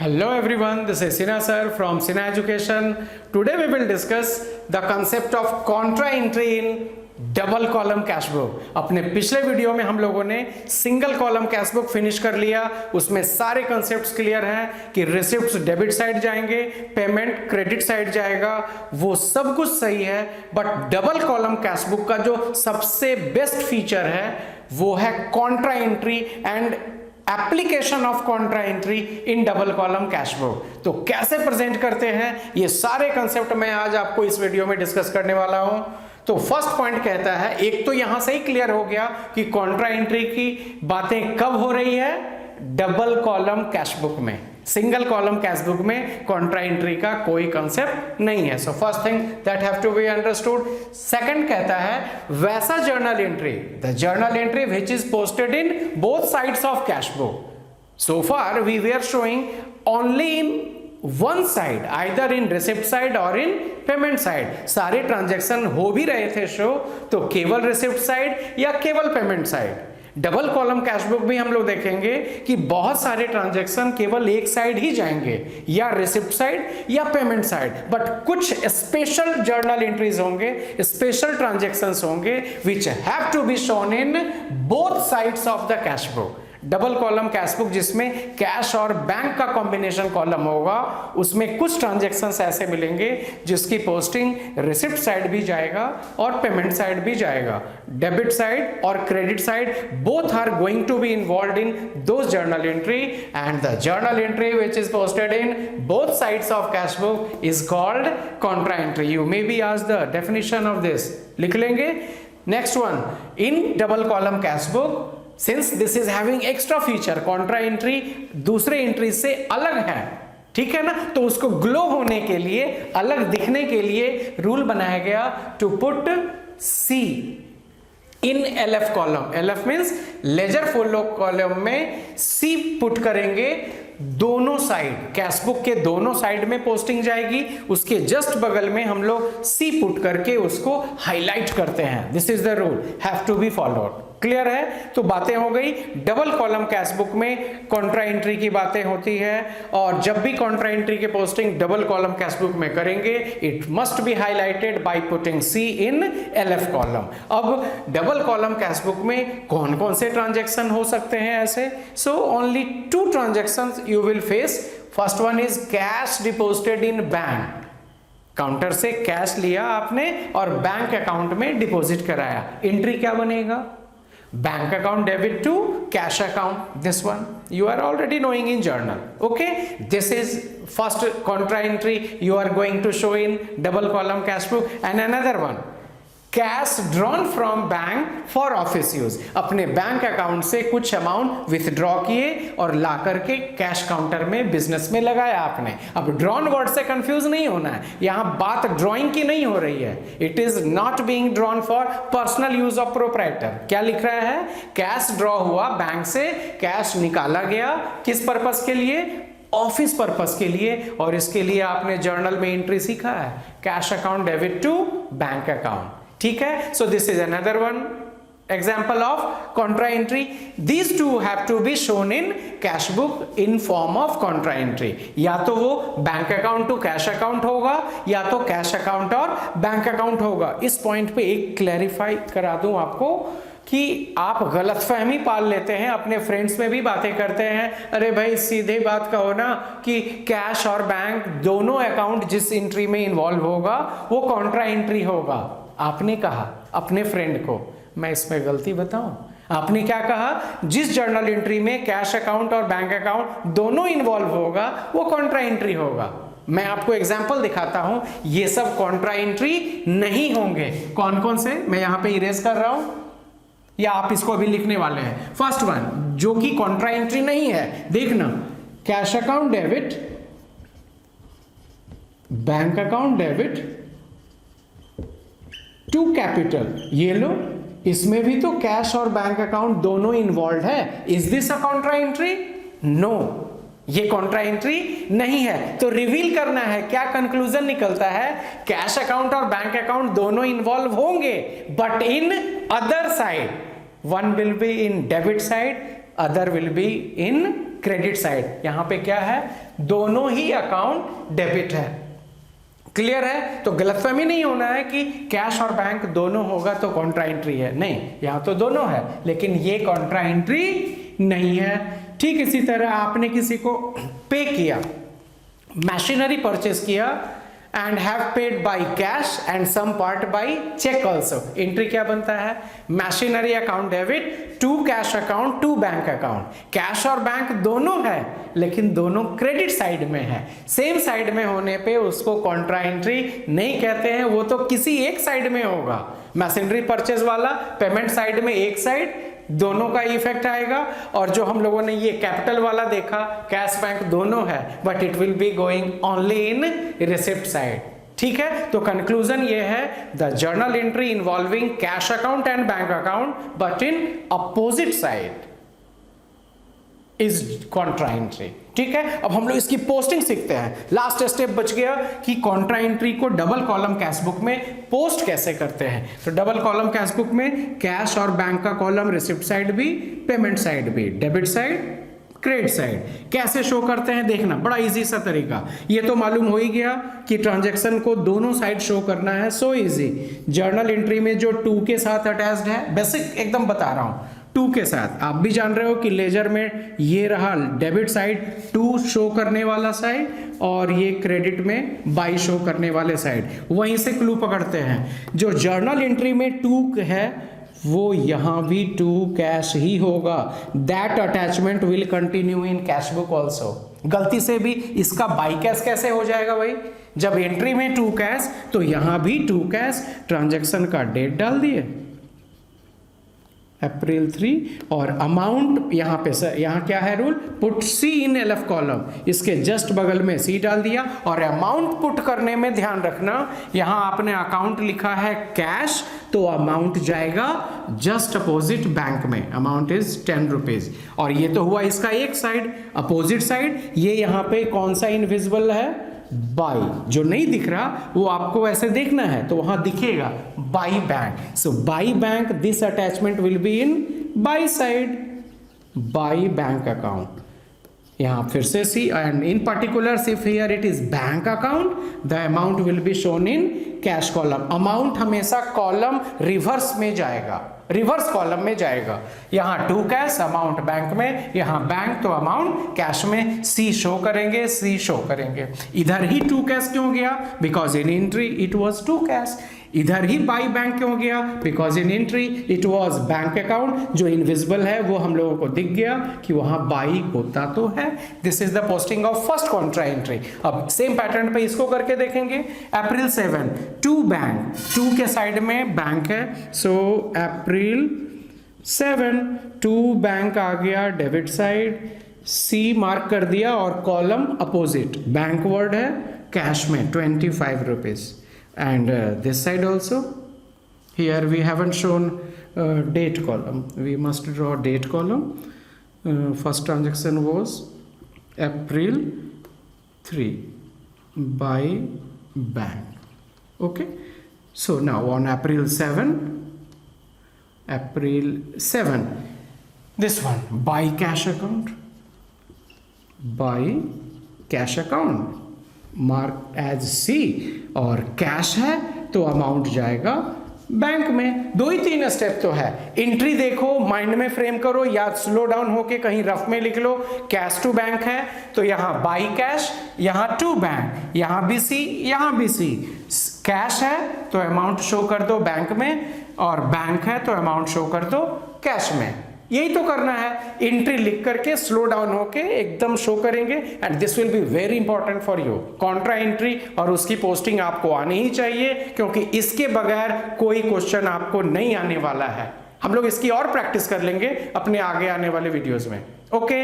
Hello everyone, this is Sina sir from Sina Education. Today we will discuss the concept of contra entry in double column cash book. अपने पिछले video में हम लोगों ने single column cash book finish कर लिया, उसमें सारे कॉन्सेप्ट्स क्लियर हैं कि रिसिप्ट्स डेबिट साइड जाएंगे, पेमेंट क्रेडिट साइड जाएगा, वो सब कुछ सही है। But double column cash book का जो सबसे बेस्ट फीचर है वो है Contra entry and application of contra entry in double column cash book. तो कैसे प्रेजेंट करते हैं ये सारे कंसेप्ट मैं आज आपको इस वीडियो में डिस्कस करने वाला हूं। तो फर्स्ट पॉइंट कहता है, एक तो यहां से ही क्लियर हो गया कि कॉन्ट्रा एंट्री की बातें कब हो रही है, डबल कॉलम कैश बुक में। सिंगल कॉलम कैश बुक में कॉन्ट्रा एंट्री का कोई कंसेप्ट नहीं है। So first thing that have to be understood. Second कहता है वैसा journal entry, the journal entry which is posted in both sides of cash book. So far we were showing only in one side, either in receipt side or in payment side. सारे transaction हो भी रहे थे show तो केवल receipt side या केवल payment side. Double column cash book भी हम लोग देखेंगे कि बहुत सारे ट्रांजैक्शन केवल एक साइड ही जाएंगे, या रिसिप्ट साइड या पेमेंट साइड। बट कुछ स्पेशल जर्नल एंट्रीज होंगे, स्पेशल ट्रांजैक्शंस होंगे which have to be shown in both sides of the cash book. Double column cash book जिसमें कैश और बैंक का कॉम्बिनेशन कॉलम होगा, उसमें कुछ ट्रांजैक्शंस ऐसे मिलेंगे जिसकी पोस्टिंग रिसिप्ट साइड भी जाएगा और पेमेंट साइड भी जाएगा। डेबिट साइड और credit side both are going to be involved in those journal entry, and the journal entry which is posted in both sides of cash book is called contra entry. You may be asked the definition of this, लिख लेंगे। Next one, in double column cash book since this is having extra feature, contra entry दूसरे entry से अलग है, ठीक है ना, तो उसको ग्लो होने के लिए, अलग दिखने के लिए रूल बनाया गया to put C in LF column. LF means ledger follow column में सी पुट करेंगे, दोनों साइड कैश बुक के दोनों साइड में पोस्टिंग जाएगी, उसके जस्ट बगल में हम लोग सी पुट करके उसको हाईलाइट करते हैं। This is the rule, have to be followed. Clear है? तो बातें हो गई। डबल कॉलम कैश बुक में कॉन्ट्रा एंट्री की बातें होती है, और जब भी कॉन्ट्रा एंट्री की posting double column cash book में करेंगे it must be highlighted by putting C in LF column. अब डबल कॉलम कैश बुक में कौन कौन से ट्रांजैक्शन हो सकते हैं ऐसे? So only two transactions you will face. First one is cash deposited in bank. Counter से कैश लिया आपने और बैंक अकाउंट में डिपॉजिट कराया, एंट्री क्या बनेगा? Bank account debit to cash account. This one you are already knowing in journal. Okay, this is first contra entry you are going to show in double column cash book. And another one, cash drawn from bank for office use. अपने bank account से कुछ amount withdraw किए और ला करके cash counter में business में लगाया आपने। अब ड्रॉन वर्ड से कंफ्यूज नहीं होना है, यहां बात ड्रॉइंग की नहीं हो रही है। It is not being drawn for personal use of proprietor. क्या लिख रहा है? कैश ड्रॉ हुआ बैंक से, कैश निकाला गया, किस पर्पस के लिए? ऑफिस पर्पस के लिए। और इसके लिए आपने जर्नल में एंट्री सीखा है, cash account debit to bank account, ठीक है। So this is another one example of contra entry. These two have to be shown in cash book in form of contra entry. या तो वो bank account to cash account होगा, या तो cash account और bank account होगा। इस point पे एक क्लैरिफाई करा दूं आपको कि आप गलतफहमी पाल लेते हैं, अपने फ्रेंड्स में भी बातें करते हैं, अरे भाई सीधे बात कहो ना कि कैश और बैंक दोनों अकाउंट जिस एंट्री में इन्वॉल्व होगा वो कॉन्ट्रा एंट्री होगा। आपने कहा अपने फ्रेंड को, मैं इसमें गलती बताऊं? आपने क्या कहा? जिस जर्नल एंट्री में कैश अकाउंट और बैंक अकाउंट दोनों इन्वॉल्व होगा वो कॉन्ट्रा एंट्री होगा। मैं आपको एग्जांपल दिखाता हूं, ये सब कॉन्ट्रा एंट्री नहीं होंगे। कौन कौन से? मैं यहां पे इरेज कर रहा हूं, या आप इसको अभी लिखने वाले हैं। फर्स्ट वन जो कि कॉन्ट्रा एंट्री नहीं है, देखना, cash account debit, bank account debit to capital. ये लो, इसमें भी तो कैश और बैंक अकाउंट दोनों इन्वॉल्व है। Is this a contra entry? No, ये कॉन्ट्रा एंट्री नहीं है। तो रिवील करना है, क्या कंक्लूजन निकलता है? कैश अकाउंट और बैंक अकाउंट दोनों इन्वॉल्व होंगे, but in other side. One will be in debit side, other will be in credit side. यहां पे क्या है, दोनों ही अकाउंट डेबिट है। क्लियर है? तो गलतफहमी नहीं होना है कि कैश और बैंक दोनों होगा तो कॉन्ट्रा एंट्री है, नहीं, यहां तो दोनों है लेकिन ये कॉन्ट्रा एंट्री नहीं है। ठीक इसी तरह आपने किसी को पे किया, मशीनरी परचेस किया and have paid by cash and some part by cheque also. Entry क्या बनता है, machinery account debit to cash account to bank account. Cash और बैंक दोनों है लेकिन दोनों क्रेडिट साइड में है। सेम साइड में होने पे उसको कॉन्ट्रा एंट्री नहीं कहते हैं, वो तो किसी एक साइड में होगा। मशीनरी परचेज वाला पेमेंट साइड में एक साइड, दोनों का इफेक्ट आएगा। और जो हम लोगों ने ये कैपिटल वाला देखा, कैश बैंक दोनों है but it will be going only in receipt side. ठीक है, तो कंक्लूजन ये है, the journal entry involving cash account and bank account but in opposite side is Contra entry. ठीक है, अब हम लोग इसकी पोस्टिंग सीखते हैं। लास्ट स्टेप बच गया कि कॉन्ट्रा एंट्री को डबल कॉलम कैश बुक में पोस्ट कैसे करते हैं। तो डबल कॉलम कैश बुक में कैश और बैंक का कॉलम रिसिप्ट साइड भी, पेमेंट साइड भी, डेबिट साइड, क्रेडिट साइड कैसे शो करते हैं देखना, बड़ा इजी सा तरीका। ये तो मालूम हो ही गया कि ट्रांजैक्शन को दोनों साइड शो करना है, सो इजी। जर्नल एंट्री में जो टू के साथ अटैच्ड है, बेसिक एकदम बता रहा हूं, टू के साथ आप भी जान रहे हो कि लेजर में ये रहा डेबिट साइड, टू शो करने वाला साइड, और ये क्रेडिट में बाई शो करने वाले साइड। वहीं से क्लू पकड़ते हैं, जो जर्नल एंट्री में टू है वो यहां भी टू कैश ही होगा। That attachment will continue in cash book also. गलती से भी इसका बाई कैश कैसे हो जाएगा भाई, जब एंट्री में टू कैश तो यहां भी टू कैश, ट्रांजैक्शन का डेट डाल दिए अप्रैल 3 और अमाउंट यहाँ पे यहाँ क्या है रूल, पुट सी इन एलएफ कॉलम, इसके जस्ट बगल में सी डाल दिया। और अमाउंट पुट करने में ध्यान रखना, यहाँ आपने अकाउंट लिखा है कैश तो अमाउंट जाएगा जस्ट अपोजिट बैंक में, अमाउंट इज 10 रुपीज। और ये तो हुआ इसका एक साइड, अपोजिट साइड ये यहाँ पे कौन सा इनविजिबल है, बाई, जो नहीं दिख रहा वो आपको ऐसे देखना है तो वहां दिखेगा by bank. So by bank, this attachment will be in by side, by bank account. यहां फिर से see, and in particular if here it is bank account the amount will be shown in cash column. Amount हमेशा column reverse में जाएगा, reverse column में जाएगा। यहां to cash, amount bank में, यहां बैंक तो अमाउंट कैश में, सी शो करेंगे, सी शो करेंगे। इधर ही टू कैश क्यों गया, because in entry it was to cash. इधर ही बाई बैंक क्यों गया, because in entry it was bank account, जो इनविजिबल है वो हम लोगों को दिख गया कि वहां बाई होता तो है। This is the posting of first Contra entry. अब सेम पैटर्न पे इसको करके देखेंगे। अप्रैल 7 टू बैंक, टू के साइड में बैंक है, सो अप्रैल 7 टू बैंक आ गया डेबिट साइड, सी मार्क कर दिया और कॉलम अपोजिट, बैंक वर्ड है, कैश में 25 rupees. And this side also, here we haven't shown date column, we must draw date column. First transaction was April 3 by bank. Okay, so now on April 7 this one by cash account, by cash account mark as C, और cash है तो amount जाएगा bank में। 2 ही 3 step तो है। Entry देखो, mind में frame करो या स्लो डाउन होके कहीं रफ में लिख लो। कैश टू बैंक है तो यहाँ बाई कैश, यहाँ टू बैंक, यहाँ भी सी, यहाँ भी सी। कैश है तो अमाउंट शो कर दो बैंक में, और बैंक है तो अमाउंट शो कर दो कैश में। यही तो करना है। एंट्री लिख करके स्लो डाउन होके एकदम शो करेंगे, and this will be very important for you. Contra entry और उसकी पोस्टिंग आपको आनी ही चाहिए, क्योंकि इसके बगैर कोई क्वेश्चन आपको नहीं आने वाला है। हम लोग इसकी और प्रैक्टिस कर लेंगे अपने आगे आने वाले वीडियोस में। ओके,